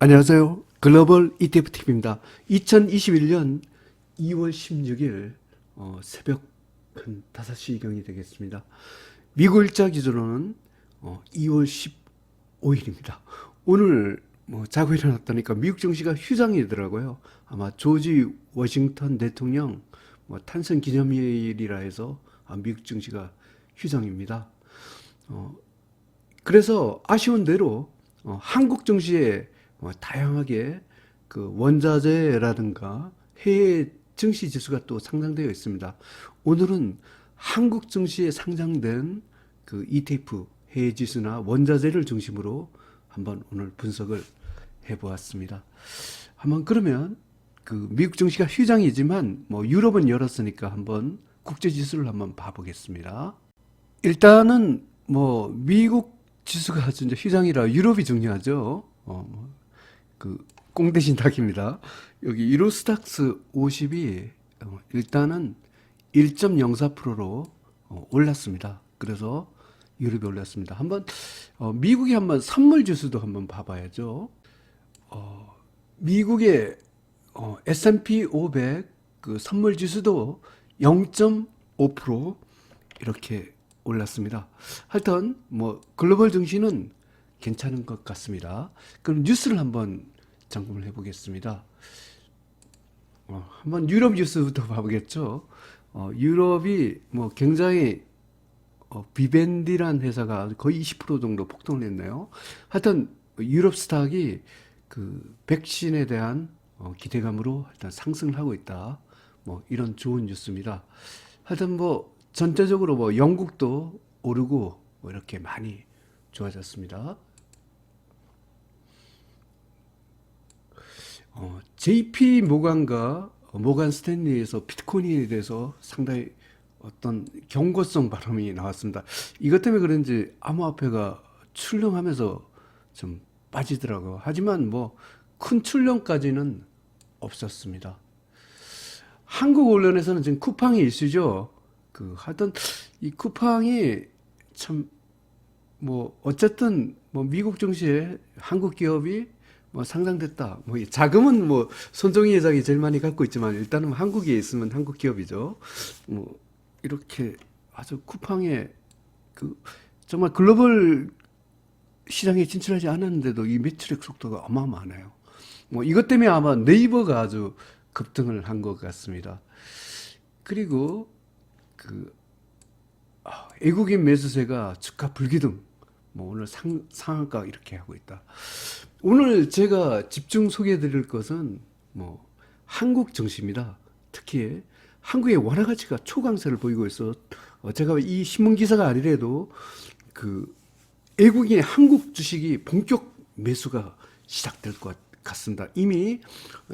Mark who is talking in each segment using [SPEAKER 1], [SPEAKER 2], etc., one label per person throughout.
[SPEAKER 1] 안녕하세요. 글로벌 ETFTV입니다. 2021년 2월 16일 새벽 한 5시경이 되겠습니다. 미국 일자 기준으로는 2월 15일입니다. 오늘 자고 일어났다니까 미국 증시가 휴장이더라고요. 아마 조지 워싱턴 대통령 탄생 기념일이라 해서 미국 증시가 휴장입니다. 그래서 아쉬운 대로 한국 증시에 다양하게 그 원자재라든가 해외 증시 지수가 또 상장되어 있습니다. 오늘은 한국 증시에 상장된 그 ETF 해외 지수나 원자재를 중심으로 한번 오늘 분석을 해보았습니다. 한번 그러면 그 미국 증시가 휴장이지만 유럽은 열었으니까 한번 국제 지수를 한번 봐보겠습니다. 일단은 미국 지수가 이제 휴장이라 유럽이 중요하죠. 그 꽁 대신 닭입니다. 여기 유로스탁스 50이 일단은 1.04%로 올랐습니다. 그래서 유럽이 올랐습니다. 한번 미국의 한번 선물 지수도 한번 봐봐야죠. 미국의 S&P 500 그 선물 지수도 0.5% 이렇게 올랐습니다. 하여튼 글로벌 증시는 괜찮은 것 같습니다. 그럼 뉴스를 한번 점검을 해보겠습니다. 한번 유럽 뉴스부터 봐보겠죠. 유럽이 굉장히 비벤디란 회사가 거의 20% 정도 폭등을 했네요. 하여튼 유럽 스탁이 그 백신에 대한 기대감으로 일단 상승을 하고 있다. 이런 좋은 뉴스입니다. 하여튼 전체적으로 영국도 오르고 이렇게 많이 좋아졌습니다. JP 모간과 모간 스탠리에서 비트코인에 대해서 상당히 어떤 경고성 발언이 나왔습니다. 이것 때문에 그런지 암호화폐가 출렁하면서 좀 빠지더라고요. 하지만 큰 출렁까지는 없었습니다. 한국 언론에서는 지금 쿠팡이 이슈죠. 하여튼 이 쿠팡이 참 어쨌든 미국 증시에 한국 기업이 상장됐다. 자금은 손정희 회장이 제일 많이 갖고 있지만 일단은 한국에 있으면 한국 기업이죠. 이렇게 아주 쿠팡에 정말 글로벌 시장에 진출하지 않았는데도 이 매출액 속도가 어마어마하네요. 이것 때문에 아마 네이버가 아주 급등을 한 것 같습니다. 그리고 외국인 매수세가 주가 불기등, 오늘 상한가 이렇게 하고 있다. 오늘 제가 집중 소개해 드릴 것은 한국 증시입니다. 특히 한국의 원화 가치가 초강세를 보이고 있어. 제가 이 신문 기사가 아니래도 외국인의 한국 주식이 본격 매수가 시작될 것 같습니다. 이미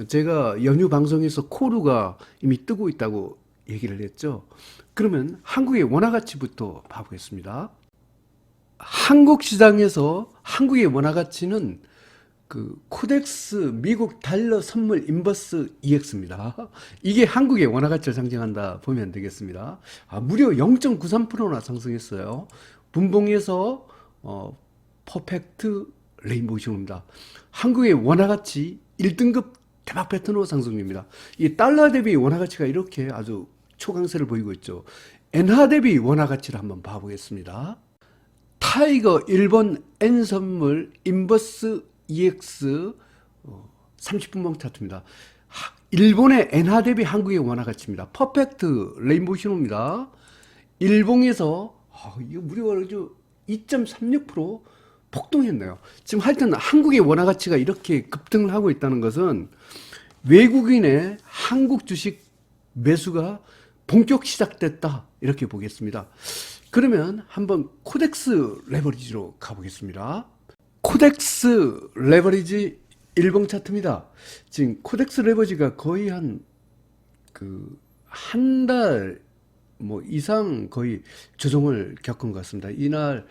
[SPEAKER 1] 제가 연휴 방송에서 코르가 이미 뜨고 있다고 얘기를 했죠. 그러면 한국의 원화 가치부터 봐보겠습니다. 한국 시장에서 한국의 원화 가치는 코덱스 미국 달러 선물 인버스 EX입니다. 이게 한국의 원화 가치를 상징한다 보면 되겠습니다. 무려 0.93%나 상승했어요. 분봉에서 퍼펙트 레인보우쇼입니다. 한국의 원화 가치 1등급 대박 패턴으로 상승입니다. 이 달러 대비 원화 가치가 이렇게 아주 초강세를 보이고 있죠. 엔화 대비 원화 가치를 한번 봐보겠습니다. 타이거 일본 N 선물 인버스 EX 30분봉 차트입니다. 일본의 엔화 대비 한국의 원화 가치입니다. 퍼펙트 레인보우 신호입니다. 일봉에서 이거 무려 2.36% 폭등했네요. 지금 하여튼 한국의 원화 가치가 이렇게 급등을 하고 있다는 것은 외국인의 한국 주식 매수가 본격 시작됐다 이렇게 보겠습니다. 그러면 한번 코덱스 레버리지로 가보겠습니다. 코덱스 레버리지 일봉 차트입니다. 지금 코덱스 레버리지가 거의 한 달 이상 거의 조정을 겪은 것 같습니다. 이날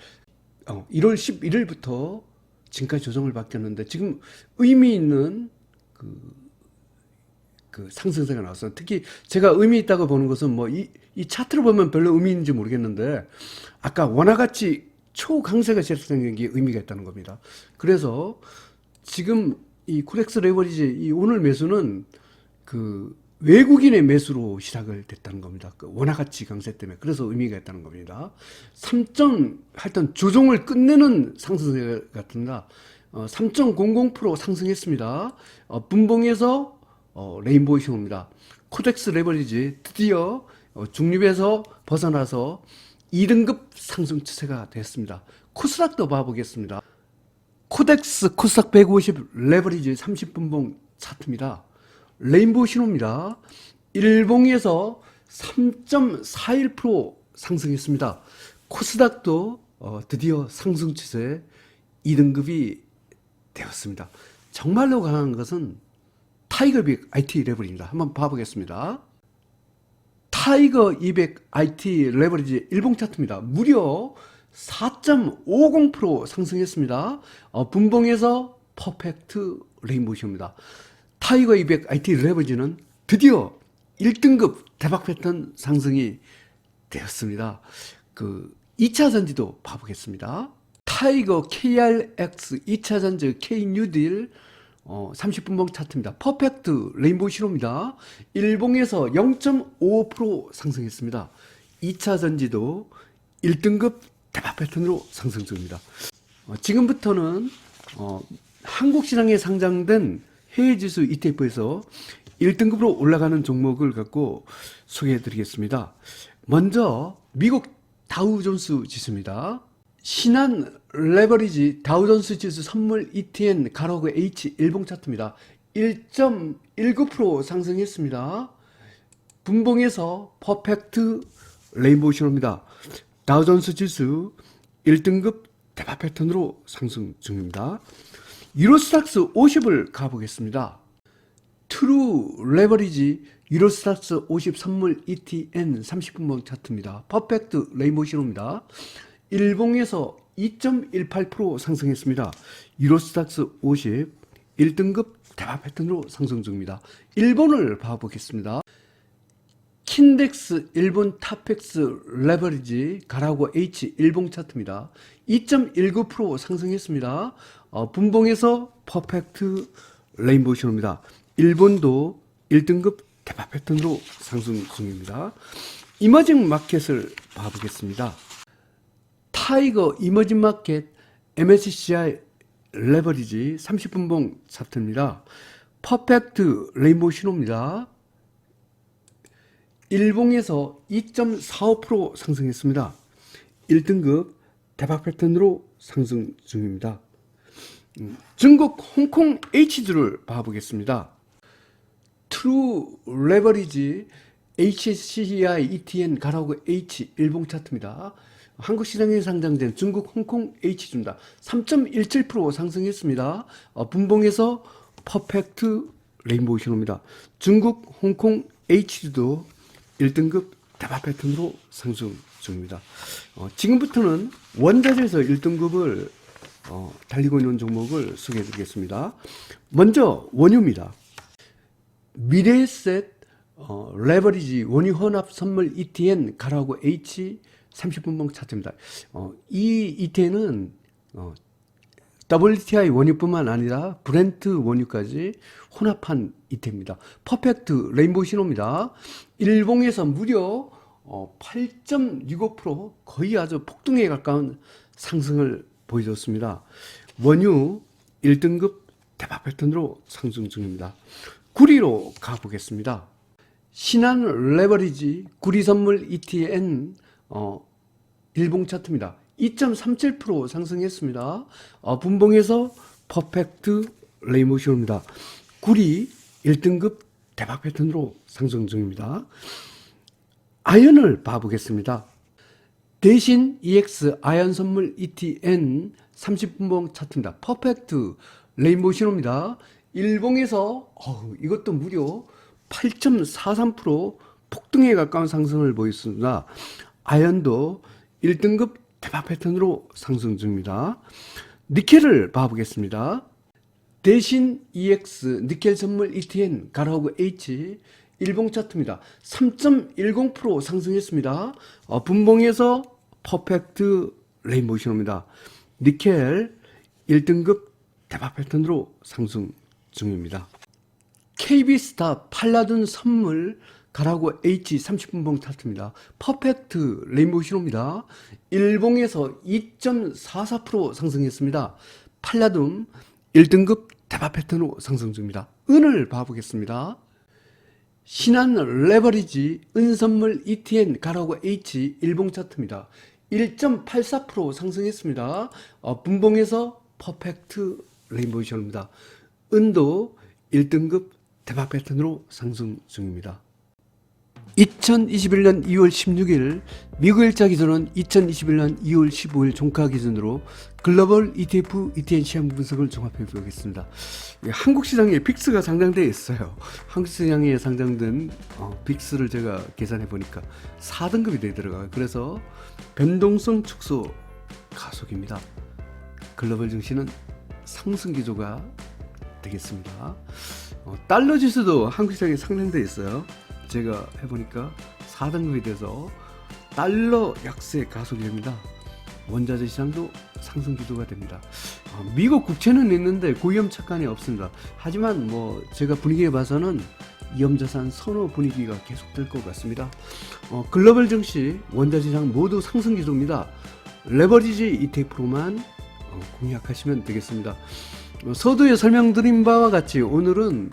[SPEAKER 1] 1월 11일부터 지금까지 조정을 받겼는데 지금 의미 있는 상승세가 나왔어요. 특히 제가 의미 있다고 보는 것은 이 차트를 보면 별로 의미 있는지 모르겠는데 아까 원화가치 초강세가 재생된 게 의미가 있다는 겁니다. 그래서 지금 이 코덱스 레버리지 이 오늘 매수는 그 외국인의 매수로 시작을 됐다는 겁니다. 그 원화 가치 강세 때문에. 그래서 의미가 있다는 겁니다. 3점 하여튼 조종을 끝내는 상승세 같습니다. 3.00% 상승했습니다. 분봉에서 레인보우 신호입니다. 코덱스 레버리지 드디어 중립에서 벗어나서 2등급 상승 추세가 됐습니다. 코스닥도 봐보겠습니다. 코덱스 코스닥 150 레버리지 30분봉 차트입니다. 레인보우 신호입니다. 일봉에서 3.41% 상승했습니다. 코스닥도 드디어 상승 추세 2등급이 되었습니다. 정말로 강한 것은 타이거200 IT 레버리입니다. 한번 봐보겠습니다. 타이거 200 IT 레버리지 일봉 차트입니다. 무려 4.50% 상승했습니다. 분봉에서 퍼펙트 레인보우입니다. 타이거 200 IT 레버리지는 드디어 1등급 대박 패턴 상승이 되었습니다. 그 2차 전지도 봐보겠습니다. 타이거 KRX 2차 전지 K 뉴딜 30분봉 차트입니다. 퍼펙트 레인보우 신호입니다. 일봉에서 0.55% 상승했습니다. 2차 전지도 1등급 대박 패턴으로 상승 중입니다. 지금부터는 한국 시장에 상장된 해외지수 ETF에서 1등급으로 올라가는 종목을 갖고 소개해 드리겠습니다. 먼저 미국 다우존스 지수입니다. 신한 레버리지 다우존스 지수 선물 ETN 가로그 H 일봉 차트입니다. 1.19% 상승했습니다. 분봉에서 퍼펙트 레인보우 신호입니다. 다우존스 지수 1등급 대박 패턴으로 상승 중입니다. 유로스탁스 50을 가보겠습니다. 트루 레버리지 유로스탁스 50 선물 ETN 30분봉 차트입니다. 퍼펙트 레인보우 신호입니다. 일봉에서 2.18% 상승했습니다. 유로스탁스 50 1등급 대박 패턴으로 상승 중입니다. 일본을 봐보겠습니다. 킨덱스 일본 탑엑스 레버리지 가라고 H 일봉 차트입니다. 2.19% 상승했습니다. 분봉에서 퍼펙트 레인보우 신호입니다. 일본도 1등급 대박 패턴으로 상승 중입니다. 이머징 마켓을 봐보겠습니다. 타이거 이머징 마켓 MSCI 레버리지 30분봉 차트입니다. 퍼펙트 레인보우 신호입니다. 일봉에서 2.45% 상승했습니다. 1등급 대박 패턴으로 상승 중입니다. 중국 홍콩 H주를 봐보겠습니다. 트루 레버리지 HSCI ETN 가라고 H 일봉 차트입니다. 한국 시장에 상장된 중국 홍콩 H주입니다. 3.17% 상승했습니다. 분봉에서 퍼펙트 레인보우 신호입니다. 중국 홍콩 H주도 1등급 대박 패턴으로 상승 중입니다. 지금부터는 원자재에서 1등급을 달리고 있는 종목을 소개해 드리겠습니다. 먼저 원유입니다. 미래에셋 레버리지 원유 혼합 선물 ETN 가라고 H 30분봉 차트입니다. 이 ETN은 WTI 원유뿐만 아니라 브렌트 원유까지 혼합한 ETN입니다. 퍼펙트 레인보우 신호입니다. 일봉에서 무려 8.65% 거의 아주 폭등에 가까운 상승을 보여줬습니다. 원유 1등급 대박 패턴으로 상승 중입니다. 구리로 가보겠습니다. 신한 레버리지 구리 선물 ETN 일봉 차트입니다. 2.37% 상승했습니다. 분봉에서 퍼펙트 레인보우 신호입니다. 구리 1등급 대박 패턴으로 상승 중입니다. 아연을 봐보겠습니다. 대신 EX 아연 선물 ETN 30분봉 차트입니다. 퍼펙트 레인보우 신호입니다. 일봉에서 이것도 무려 8.43% 폭등에 가까운 상승을 보였습니다. 아연도 1등급 대박 패턴으로 상승 중입니다. 니켈을 봐보겠습니다. 대신 EX 니켈 선물 ETN 가라고 H 일봉 차트입니다. 3.10% 상승했습니다. 분봉에서 퍼펙트 레인보우 신호입니다. 니켈 1등급 대박 패턴으로 상승 중입니다. KB스타 팔라딘 선물 가라고 H 30분봉 차트입니다. 퍼펙트 레인보우 신호입니다. 일봉에서 2.44% 상승했습니다. 팔라딘 1등급 대박 패턴으로 상승 중입니다. 은을 봐보겠습니다. 신한 레버리지 은선물 ETN 가라고 H 일봉 차트입니다. 1.84% 상승했습니다. 분봉에서 퍼펙트 레인보우 신호입니다. 은도 1등급 대박 패턴으로 상승 중입니다. 2021년 2월 16일 미국 일자 기준은 2021년 2월 15일 종가 기준으로 글로벌 ETF, ETN 시장 분석을 종합해 보겠습니다. 한국 시장에 빅스가 상장되어 있어요. 한국 시장에 상장된 빅스를 제가 계산해 보니까 4등급이 되더라고요. 그래서 변동성 축소 가속입니다. 글로벌 증시는 상승 기조가 되겠습니다. 달러 지수도 한국 시장에 상장되어 있어요. 제가 해보니까 4등급이 돼서 달러 약세 가속이 됩니다. 원자재 시장도 상승 기조가 됩니다. 미국 국채는 있는데 고위험 착간이 없습니다. 하지만 뭐 제가 분위기에 봐서는 위험자산 선호 분위기가 계속될 것 같습니다. 글로벌 증시, 원자재 시장 모두 상승 기조입니다. 레버리지 ETF로만 공략하시면 되겠습니다. 서두에 설명드린 바와 같이 오늘은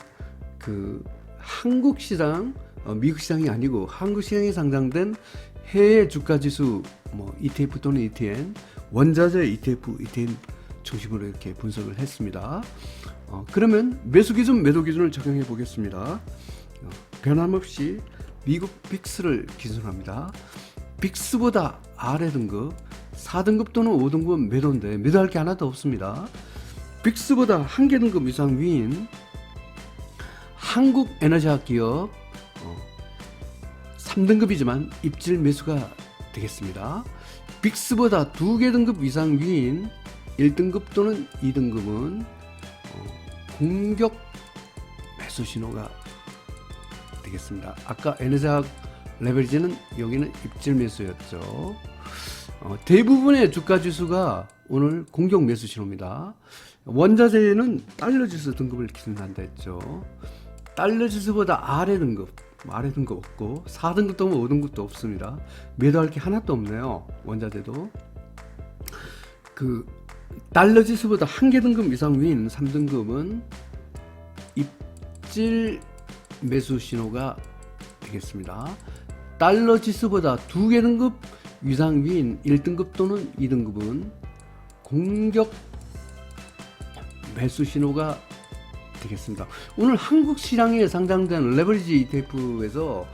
[SPEAKER 1] 그 한국 시장, 미국 시장이 아니고 한국 시장에 상장된 해외 주가 지수 ETF 또는 ETN, 원자재 ETF, ETN 중심으로 이렇게 분석을 했습니다. 그러면 매수 기준, 매도 기준을 적용해 보겠습니다. 변함없이 미국 빅스를 기준으로 합니다. 빅스보다 아래 등급, 4등급 또는 5등급은 매도인데 매도할 게 하나도 없습니다. 빅스보다 한 개 등급 이상 위인 한국에너지학 기업 3등급이지만 입질 매수가 되겠습니다. 빅스보다 2개 등급 이상 위인 1등급 또는 2등급은 공격 매수 신호가 되겠습니다. 아까 에너지학 레버리지는 여기는 입질 매수였죠. 대부분의 주가 지수가 오늘 공격 매수 신호입니다. 원자재는 달러 지수 등급을 기준한다 했죠. 달러 지수보다 아래 등급 없고 4등급 또는 5등급도 없습니다. 매도할 게 하나도 없네요. 원자재도 그 달러 지수보다 한 개 등급 이상 위인 3등급은 입질 매수 신호가 되겠습니다. 달러 지수보다 2개 등급 이상 위인 1등급 또는 2등급은 공격 매수 신호가 되겠습니다. 오늘 한국 시장에 상장된 레버리지 ETF에서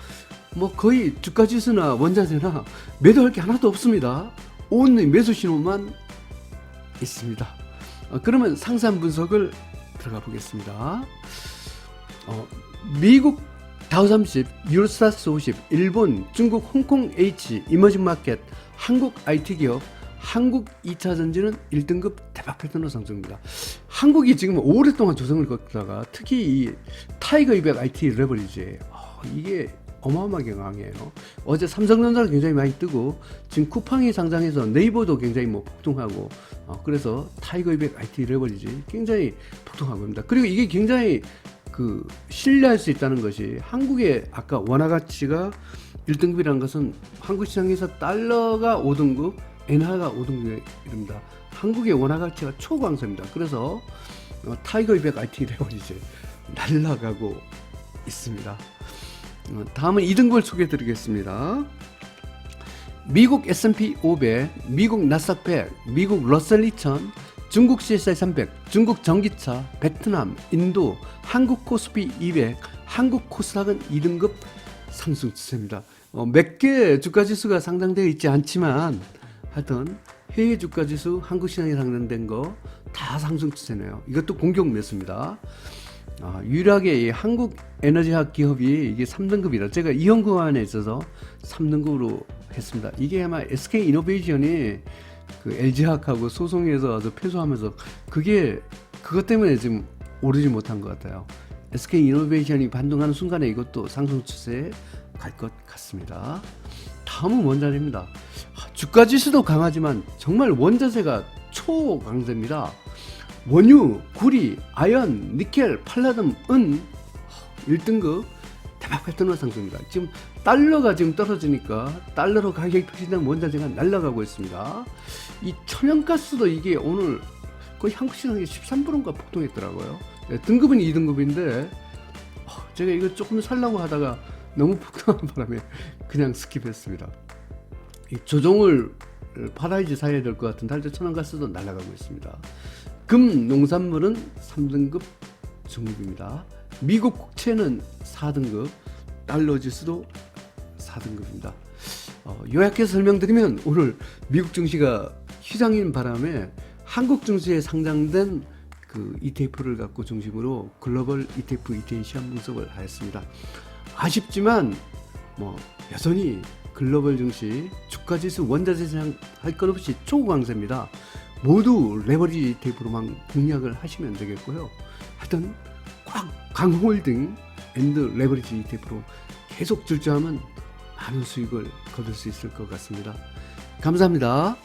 [SPEAKER 1] 뭐 거의 주가 지수나 원자재나 매도할 게 하나도 없습니다. 온리 매수 신호만 있습니다. 그러면 상세한 분석을 들어가 보겠습니다. 미국 다우30, 유로스타스 50, 일본, 중국, 홍콩 H, 이머징 마켓, 한국 IT 기업, 한국 2차 전지는 1등급 대박 패턴으로 상승입니다. 한국이 지금 오랫동안 조정을 걷다가 특히 이 타이거 200 IT 레버리지 이게 어마어마하게 강해요. 어제 삼성전자가 굉장히 많이 뜨고 지금 쿠팡이 상장해서 네이버도 굉장히 폭등하고 그래서 타이거 200 IT 레버리지 굉장히 폭등하고 있습니다. 그리고 이게 굉장히 신뢰할 수 있다는 것이 한국의 아까 원화 가치가 1등급이라는 것은 한국 시장에서 달러가 5등급, 엔화가 5등급입니다. 한국의 원화 가치가 초강세입니다. 그래서 타이거 200 IT 레버리지 날아가고 있습니다. 다음은 2등급을 소개해 드리겠습니다. 미국 S&P 500, 미국 나스닥 100, 미국 러셀 2000, 중국 CSI 300, 중국 전기차, 베트남, 인도, 한국 코스피 200, 한국 코스닥은 2등급 상승 추세입니다. 몇 개 주가 지수가 상장되어 있지 않지만 하여튼 해외 주가 지수 한국 시장에 상장된 거 다 상승 추세네요. 이것도 공격 매수입니다. 유일하게 이 한국 에너지학 기업이 이게 3등급이라 제가 이연구안에 있어서 3등급으로 했습니다. 이게 아마 SK 이노베이션이 LG화학하고 소송에서 아주 패소하면서 그것 때문에 지금 오르지 못한 것 같아요. SK 이노베이션이 반등하는 순간에 이것도 상승 추세에 갈 것 같습니다. 다음은 원자재입니다. 주가 지수도 강하지만 정말 원자재가 초강세입니다. 원유, 구리, 아연, 니켈, 팔라듐, 은 1등급 대박 패턴으로 상승입니다. 지금 달러가 지금 떨어지니까 달러로 가격이 표시된 원자재가 날아가고 있습니다. 이 천연가스도 이게 오늘 거의 한국 시장에 13%인가 폭등했더라고요. 네, 등급은 2등급인데 제가 이거 조금 살라고 하다가 너무 폭등한 바람에 그냥 스킵했습니다. 이 조종을 받아야지 사야 될 것 같은데 할때 천연가스도 날아가고 있습니다. 금, 농산물은 3등급 중립입니다. 미국 국채는 4등급, 달러 지수도 4등급입니다. 요약해서 설명드리면 오늘 미국 증시가 휴장인 바람에 한국 증시에 상장된 그 ETF를 갖고 중심으로 글로벌 ETF, ETN 시황 분석을 하였습니다. 아쉽지만 여전히 글로벌 증시, 주가지수, 원자재 시장 할 것 없이 초강세입니다. 모두 레버리지 ETF로만 공략을 하시면 되겠고요. 하여튼 꽉 강홀딩 앤드 레버리지 ETF로 계속 질주하면 많은 수익을 거둘 수 있을 것 같습니다. 감사합니다.